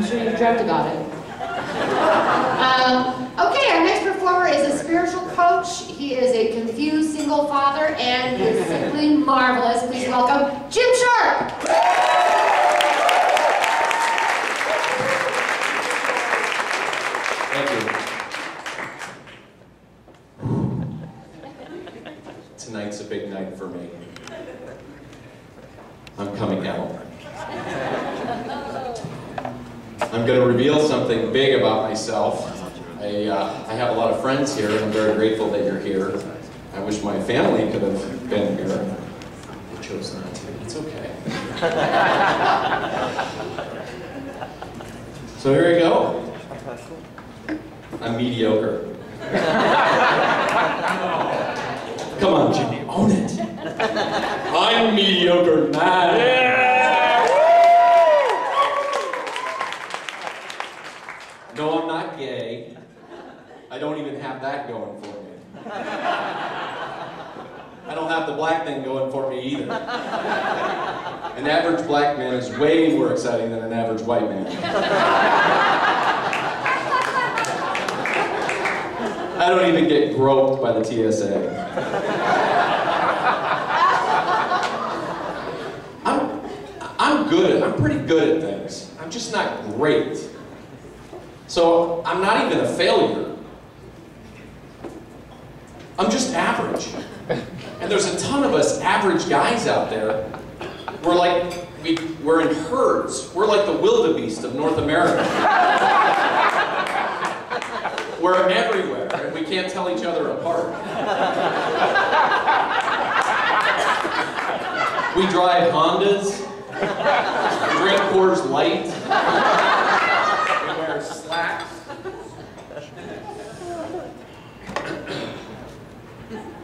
I'm sure you've dreamt about it. Okay, our next performer is a spiritual coach. He is a confused single father and he is simply marvelous. Please welcome Jim Sharp. Thank you. Tonight's a big night for me. I'm coming out. I'm going to reveal something big about myself. I have a lot of friends here, and I'm very grateful that you're here. I wish my family could have been here. They chose not to. It's okay. So here we go. I'm mediocre. Come on, Jimmy, own it. I'm mediocre, man. Yeah. No, I'm not gay. I don't even have that going for me. I don't have the black thing going for me either. An average black man is way more exciting than an average white man. I don't even get groped by the TSA. I'm pretty good at things. I'm just not great. So I'm not even a failure. I'm just average. And there's a ton of us average guys out there. We're in herds. We're like the wildebeest of North America. We're everywhere, and we can't tell each other apart. We drive Hondas, we drink Coors Light, we wear slacks.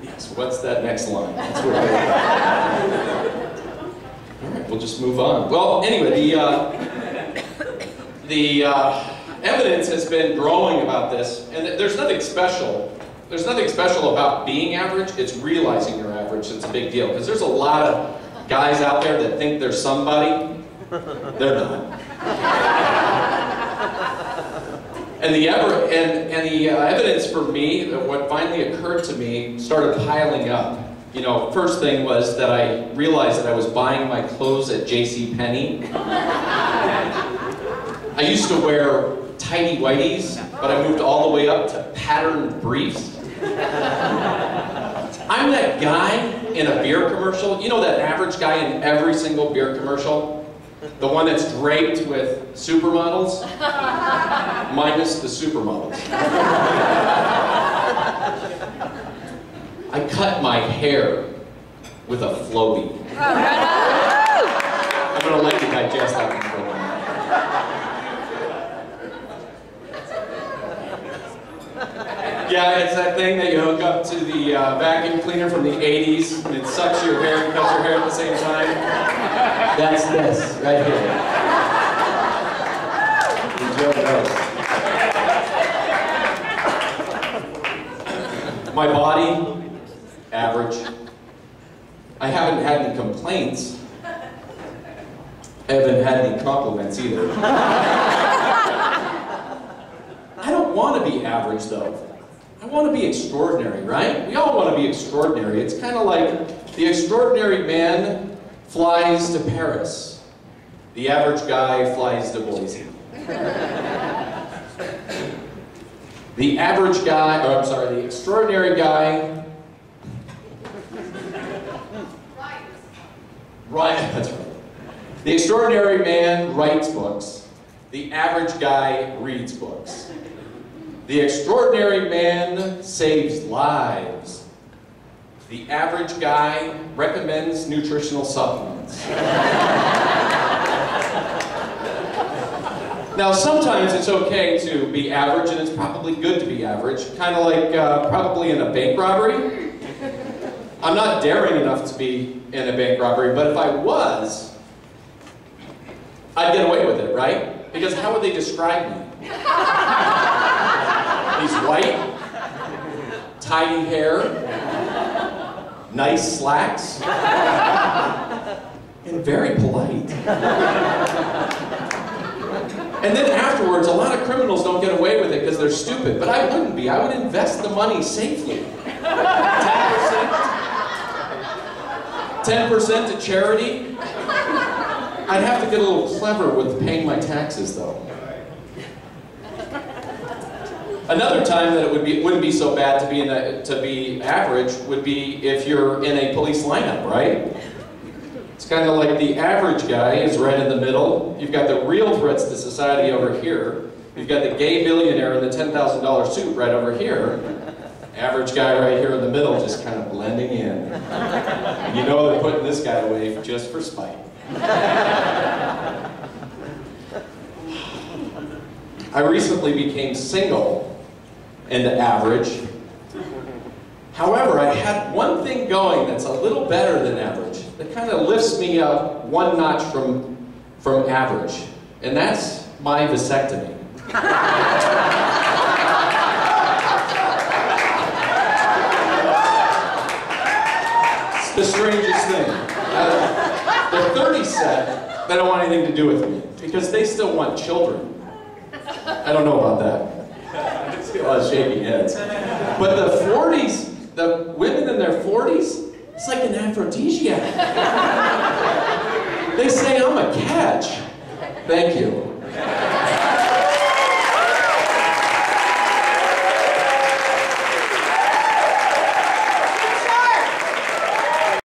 Yes, what's that next line? That's what all right, we'll just move on. Well, anyway, the evidence has been growing about this, and there's nothing special. There's nothing special about being average. It's realizing you're average. It's a big deal, because there's a lot of guys out there that think they're somebody. They're not. And the evidence for me, what finally occurred to me, started piling up. You know, first thing was that I realized that I was buying my clothes at JCPenney. I used to wear tidy whities, but I moved all the way up to patterned briefs. I'm that guy in a beer commercial. You know that average guy in every single beer commercial? The one that's draped with supermodels? Minus the supermodels. I cut my hair with a Flowbee. I'm going to let you digest that one for a moment. Yeah, it's that thing that you hook up to the vacuum cleaner from the 80s, and it sucks your hair and cuts your hair at the same time. That's this, right here. Enjoy those. My body, average. I haven't had any complaints. I haven't had any compliments either. I don't want to be average, though. I want to be extraordinary, right? We all want to be extraordinary. It's kind of like the extraordinary man flies to Paris. The average guy flies to Boise. The average guy, or I'm sorry, the extraordinary guy. Right, that's right. The extraordinary man writes books. The average guy reads books. The extraordinary man saves lives. The average guy recommends nutritional supplements. Now, sometimes it's okay to be average, and it's probably good to be average, kind of like probably in a bank robbery. I'm not daring enough to be in a bank robbery, but if I was, I'd get away with it, right? Because how would they describe me? He's white, tidy hair, nice slacks, and very polite. And then afterwards, a lot of criminals don't get away with it because they're stupid. But I wouldn't be. I would invest the money safely. 10% to charity. I'd have to get a little clever with paying my taxes, though. Another time that it wouldn't be so bad to be average would be if you're in a police lineup, right? It's kind of like the average guy is right in the middle. You've got the real threats to society over here. You've got the gay billionaire in the $10,000 suit right over here. Average guy right here in the middle just kind of blending in. And you know they're putting this guy away just for spite. I recently became single and average. However, I had one thing going that's a little better than average. That kind of lifts me up one notch from average. And that's my vasectomy. It's the strangest thing. The 30 set, they don't want anything to do with me because they still want children. I don't know about that. A lot of shaking heads. But the 40s, the women in their 40s, it's like an aphrodisiac. They say I'm a catch. Thank you.